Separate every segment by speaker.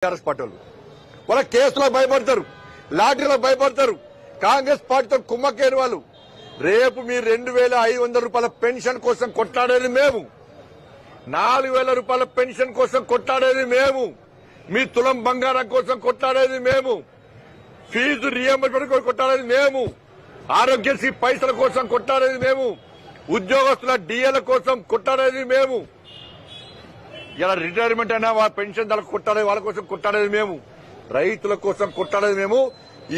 Speaker 1: TRS party వాళ్ళ కేసులకు భయపడతారు, లాటరీలకు భయపడతారు. కాంగ్రెస్ పార్టీతో కుమ్మకేరు వాళ్ళు. రేపు మీరు 2,500 రూపాయల పెన్షన్ కోసం కొట్లాడేది మేము, 4,000 రూపాయల పెన్షన్ కోసం కొట్లాడేది మేము, మీ తులం బంగారం కోసం కొట్లాడేది మేము, ఫీజు రియంబర్స్మెంట్ కోసం కొట్లాడేది మేము, ఆరోగ్యశ్రీ పైసల కోసం కొట్లాడేది మేము, ఉద్యోగస్తుల డిఏల కోసం కొట్లాడేది మేము. ఇలా రిటైర్మెంట్ అయినా పెన్షన్ దానికి కొట్టాడేది వాళ్ళ కోసం కొట్లాడేది మేము, రైతుల కోసం కొట్లాడేది మేము,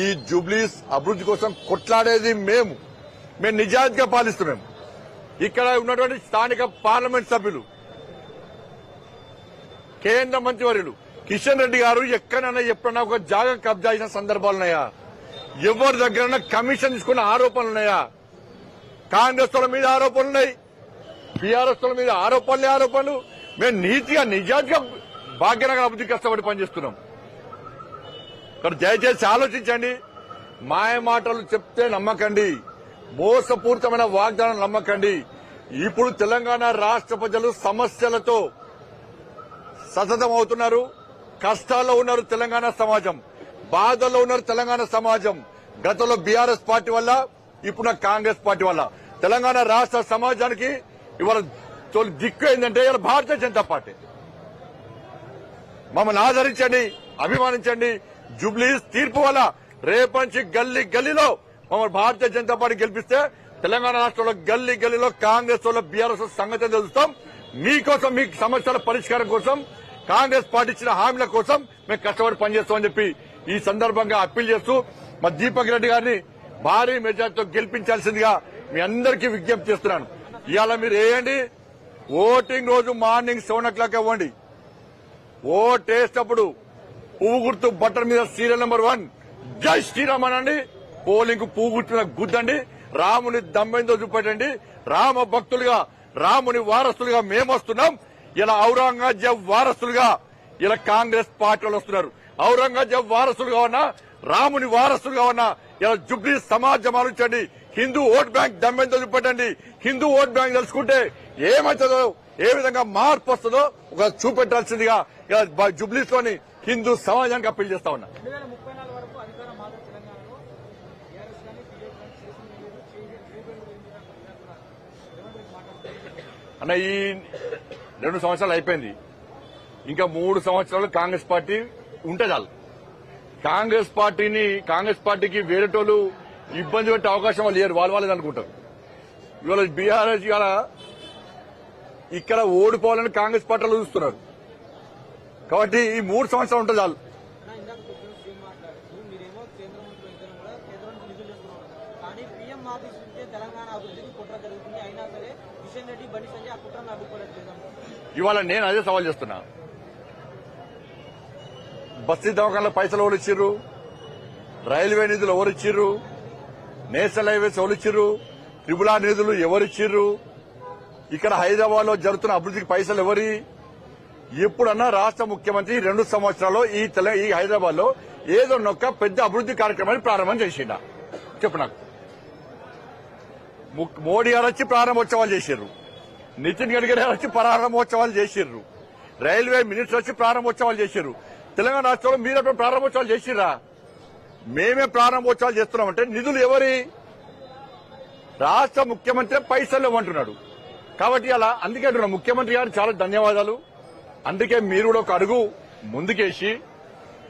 Speaker 1: ఈ జూబ్లీస్ అభివృద్ధి కోసం కొట్లాడేది మేము. మేము నిజాయితీగా పాలిస్తున్నాం. ఇక్కడ ఉన్నటువంటి స్థానిక పార్లమెంట్ సభ్యులు, కేంద్ర మంత్రివర్యులు కిషన్ రెడ్డి గారు ఎక్కడైనా ఎప్పుడన్నా ఒక జాగా కబ్జా చేసిన సందర్భాలున్నాయా? ఎవరి దగ్గర కమిషన్ తీసుకున్న ఆరోపణలున్నాయా? కాంగ్రెస్ వాళ్ళ మీద ఆరోపణలున్నాయి, బీఆర్ఎస్ వాళ్ళ మీద ఆరోపణలు. మేము నీతిగా నిజాయితీగా భాగ్యనగర్ అభివృద్ధికి కష్టపడి పనిచేస్తున్నాం. కానీ దయచేసి ఆలోచించండి. మాయ మాటలు చెప్తే నమ్మకండి, మోసపూరితమైన వాగ్దానం నమ్మకండి. ఇప్పుడు తెలంగాణ రాష్ట్ర ప్రజలు సమస్యలతో సతతం అవుతున్నారు, కష్టాల్లో ఉన్నారు. తెలంగాణ సమాజం బాధల్లో ఉన్నారు. తెలంగాణ సమాజం గతంలో బీఆర్ఎస్ పార్టీ వల్ల, ఇప్పుడు కాంగ్రెస్ పార్టీ వల్ల తెలంగాణ రాష్ట్ర సమాజానికి ఇవాళ దిక్కు ఏంటంటే ఇవాళ భారతీయ జనతా పార్టీ. మమ్మల్ని ఆదరించండి, అభిమానించండి. జూబ్లీస్ తీర్పు వల్ల రేపటి నుంచి గల్లీ గల్లీలో మమ్మల్ని భారతీయ జనతా పార్టీ గెలిపిస్తే తెలంగాణ రాష్ట్రంలో గల్లీ గల్లీలో కాంగ్రెస్ వాళ్ళ బీఆర్ఎస్ సంగతి తెలుస్తాం. మీకోసం, మీ సమస్యల పరిష్కారం కోసం, కాంగ్రెస్ పార్టీ ఇచ్చిన హామీల కోసం మేము కష్టపడి పనిచేస్తామని చెప్పి ఈ సందర్భంగా అప్పీల్ చేస్తూ మా దీపక్ రెడ్డి గారిని భారీ మెజార్టీతో గెలిపించాల్సిందిగా మీ అందరికీ విజ్ఞప్తి చేస్తున్నాను. ఇవాళ మీరు వేయండి, ఓటింగ్ రోజు మార్నింగ్ 7 o'clock ఇవ్వండి. ఓటేసేటప్పుడు పువ్వు గుర్తు బట్టల మీద సీరియల్ నెంబర్ 1 జై శ్రీరామ్ అనండి. పోలింగ్ పువ్వు గుర్తు మీద గుద్దండి. రాముని దమ్మెందో చూపెట్టండి. రామ భక్తులుగా, రాముని వారసులుగా మేము వస్తున్నాం. ఇలా ఔరంగజేబ్ వారసులుగా ఇలా కాంగ్రెస్ పార్టీలు వస్తున్నారు. ఔరంగజేబ్ వారసులుగా ఉన్నా, రాముని వారసులుగా ఉన్నా ఇలా జుబ్లీ సమాజం ఆలోచించండి. హిందూ ఓట్ బ్యాంక్ దమ్మెంతో చూపెట్టండి. హిందూ ఓట్ బ్యాంక్ తెలుసుకుంటే ఏమవుతుందో, ఏ విధంగా మార్పు వస్తుందో ఒక చూపెట్టాల్సిందిగా ఇలా జుబ్లీస్ లోని హిందూ సమాజానికి అప్పీల్ చేస్తా ఉన్నా. అన్న, ఈ 2 సంవత్సరాలు అయిపోయింది. ఇంకా 3 సంవత్సరాలు కాంగ్రెస్ పార్టీ ఉంటే చాలు. కాంగ్రెస్ పార్టీకి వేరేటోళ్ళు ఇబ్బంది పెట్టే అవకాశం వాళ్ళు లేరు. వాళ్ళే అనుకుంటారు. ఇవాళ బీఆర్ఎస్ ఇక్కడ ఓడిపోవాలని కాంగ్రెస్ పార్టీలో చూస్తున్నారు. కాబట్టి ఈ 3 సంవత్సరాలు ఉంటే చాలు. ఇవాళ నేను అదే సవాల్ చేస్తున్నా. బస్తీ దవాఖానలో పైసలు ఎవరు ఇచ్చిర్రు? రైల్వే నిధులు ఎవరిచ్చిర్రు? నేషనల్ హైవేస్ ఎవరిచ్చిర్రు? ట్రిబుల్ ఆర్ నిధులు ఎవరిచ్చిర్రు? ఇక్కడ హైదరాబాద్ లో జరుగుతున్న అభివృద్ధికి పైసలు ఎవరి? ఎప్పుడన్నా రాష్ట్ర ముఖ్యమంత్రి 2 సంవత్సరాల్లో ఈ హైదరాబాద్ లో ఏదో నొక్క పెద్ద అభివృద్ధి కార్యక్రమాన్ని ప్రారంభం చేసిండా? చెప్పు నాకు. మోడీ గారు వచ్చి ప్రారంభోత్సవాలు చేసిర్రు, నితిన్ గడ్కరీ గారు వచ్చి ప్రారంభోత్సవాలు చేసిర్రు, రైల్వే మినిస్టర్ వచ్చి ప్రారంభోత్సవాలు చేసిర్రు. తెలంగాణ రాష్ట్రంలో మీరు ప్రారంభోత్సవాలు చేసిర్రా? మేమే ప్రారంభోత్సవాలు చేస్తున్నామంటే నిధులు ఎవరి? రాష్ట్ర ముఖ్యమంత్రి పైసలు ఇవ్వమంటున్నాడు. కాబట్టి అలా అందుకే అంటున్నా, ముఖ్యమంత్రి గారు చాలా ధన్యవాదాలు. అందుకే మీరు కూడా ఒక అడుగు ముందుకేసి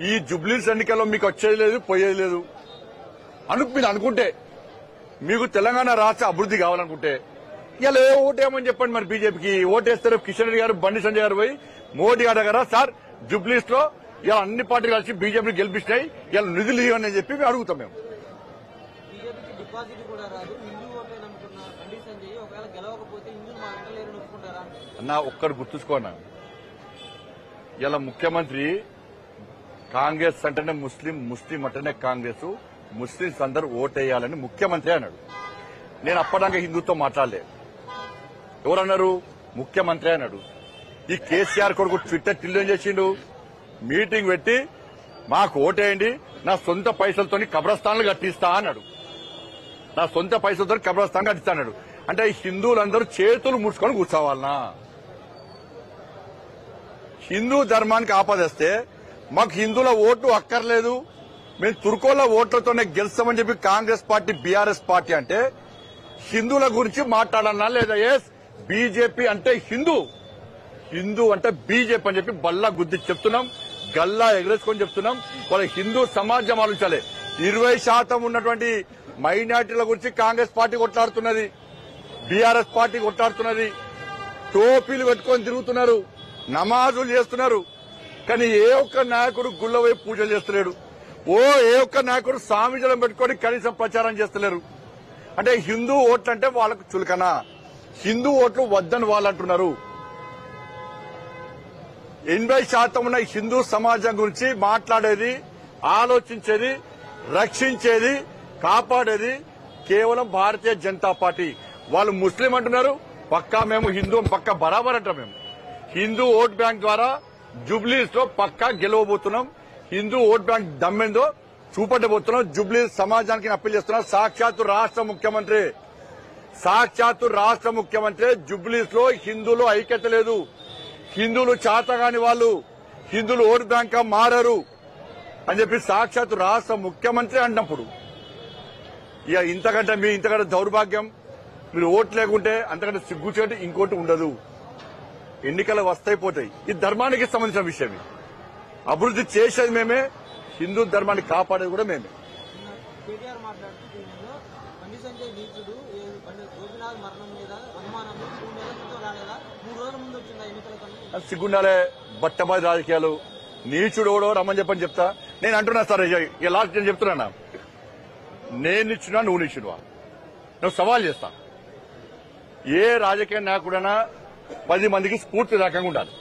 Speaker 1: ఈ జూబ్లీస్ ఎన్నికల్లో మీకు వచ్చేది లేదు, పోయేది లేదు మీరు అనుకుంటే, మీకు తెలంగాణ రాష్ట్ర అభివృద్ధి కావాలనుకుంటే ఇలా ఓటేమని చెప్పండి. మరి బీజేపీకి ఓటేస్తారు. కిషన్ రెడ్డి గారు, బండి సంజయ్ గారు పోయి మోడీ గారు దగ్గర, సార్ జూబ్లీస్ లో ఇలా అన్ని పార్టీలు కలిసి బీజేపీని గెలిపిస్తాయి, ఇలా నిధులు ఇవ్వని అని చెప్పి అడుగుతాం. మేము అన్నా ఒక్కడు గుర్తుంచుకోనా, ఇలా ముఖ్యమంత్రి కాంగ్రెస్ అంటేనే ముస్లిం అంటేనే కాంగ్రెస్, ముస్లింస్ అందరూ ఓటేయాలని ముఖ్యమంత్రి అన్నాడు. నేను అప్పటిదాకా హిందూతో మాట్లాడలేదు. ఎవరన్నారు? ముఖ్యమంత్రి అన్నాడు. ఈ కేసీఆర్ కొడుకు ట్విట్టర్ టిల్లేం చేసిండు, మీటింగ్ పెట్టి మాకు ఓటేయండి, నా సొంత పైసలతో కబ్రస్థాన్లు కట్టిస్తా అన్నాడు. నా సొంత పైసలతో కబ్రస్థాన్ కట్టిస్తా అన్నాడు. అంటే హిందువులందరూ చేతులు ముడుచుకొని కూర్చోవాలనా? హిందూ ధర్మానికి ఆపదేస్తే మాకు హిందువుల ఓటు అక్కర్లేదు, మేము తుర్కోల ఓట్లతోనే గెలుస్తామని చెప్పి కాంగ్రెస్ పార్టీ బీఆర్ఎస్ పార్టీ అంటే హిందువుల గురించి మాట్లాడన్నా లేదా? ఎస్, బీజేపీ అంటే హిందూ అంటే బీజేపీ అని చెప్పి బల్లా గుద్ది చెప్తున్నాం, గల్లా ఎగరేసుకొని చెప్తున్నాం. వాళ్ళ హిందూ సమాజం ఆలోచించాలి. 20% ఉన్నటువంటి మైనార్టీల గురించి కాంగ్రెస్ పార్టీ కొట్లాడుతున్నది, బీఆర్ఎస్ పార్టీ కొట్లాడుతున్నది. టోపీలు పెట్టుకొని తిరుగుతున్నారు, నమాజులు చేస్తున్నారు. కానీ ఏ ఒక్క నాయకుడు గుళ్ళ వైపు పూజలు చేస్తలేడు. ఏ ఒక్క నాయకుడు స్వామిజలం పెట్టుకొని కనీసం ప్రచారం చేస్తలేరు. అంటే హిందూ ఓట్లు అంటే వాళ్ళకు చులకన, హిందూ ఓట్లు వద్దని వాళ్ళు అంటున్నారు. 80% ఉన్న హిందూ సమాజం గురించి మాట్లాడేది, ఆలోచించేది, రక్షించేది, కాపాడేది కేవలం భారతీయ జనతా పార్టీ. వాళ్ళు ముస్లిం అంటున్నారు, పక్కా మేము హిందూ, పక్కా బరాబర్ అంటాం. మేము హిందూ ఓట్ బ్యాంక్ ద్వారా జూబ్లీస్ లో పక్కా గెలవబోతున్నాం. హిందూ ఓట్ బ్యాంక్ దమ్మెందో చూపట్టబోతున్నాం. జూబ్లీస్ సమాజానికి అప్పీల్ చేస్తున్నాం. సాక్షాత్తు రాష్ట్ర ముఖ్యమంత్రి జూబ్లీస్ లో హిందువులు ఐక్యత లేదు, హిందువులు చాతగాని వాళ్ళు, హిందువులు ఓట్ బ్యాంక్ మారరు అని చెప్పి సాక్షాత్తు రాష్ట్ర ముఖ్యమంత్రి అన్నప్పుడు ఇక ఇంతకంటే దౌర్భాగ్యం, మీరు ఓట్లు లేకుంటే అంతకంటే సిగ్గుచేటు ఇంకోటి ఉండదు. ఎన్నికలు వస్తాయిపోతాయి. ఇది ధర్మానికి సంబంధించిన విషయం. అభివృద్ధి చేసేది మేమే, హిందూ ధర్మాన్ని కాపాడేది కూడా మేమే. సిగ్గుండాలే, బట్టబాది రాజకీయాలు, నీచుడోడో రమ్మని చెప్పని చెప్తా. నేను అంటున్నా సార్, ఇక లాస్ట్ నేను చెప్తున్నా, నేను ఇచ్చినా నువ్వు నిచ్చుడువా? నువ్వు సవాల్ చేస్తా. ఏ రాజకీయ నాయకుడైనా 10 మందికి స్ఫూర్తిదాయకంగా ఉండాలి.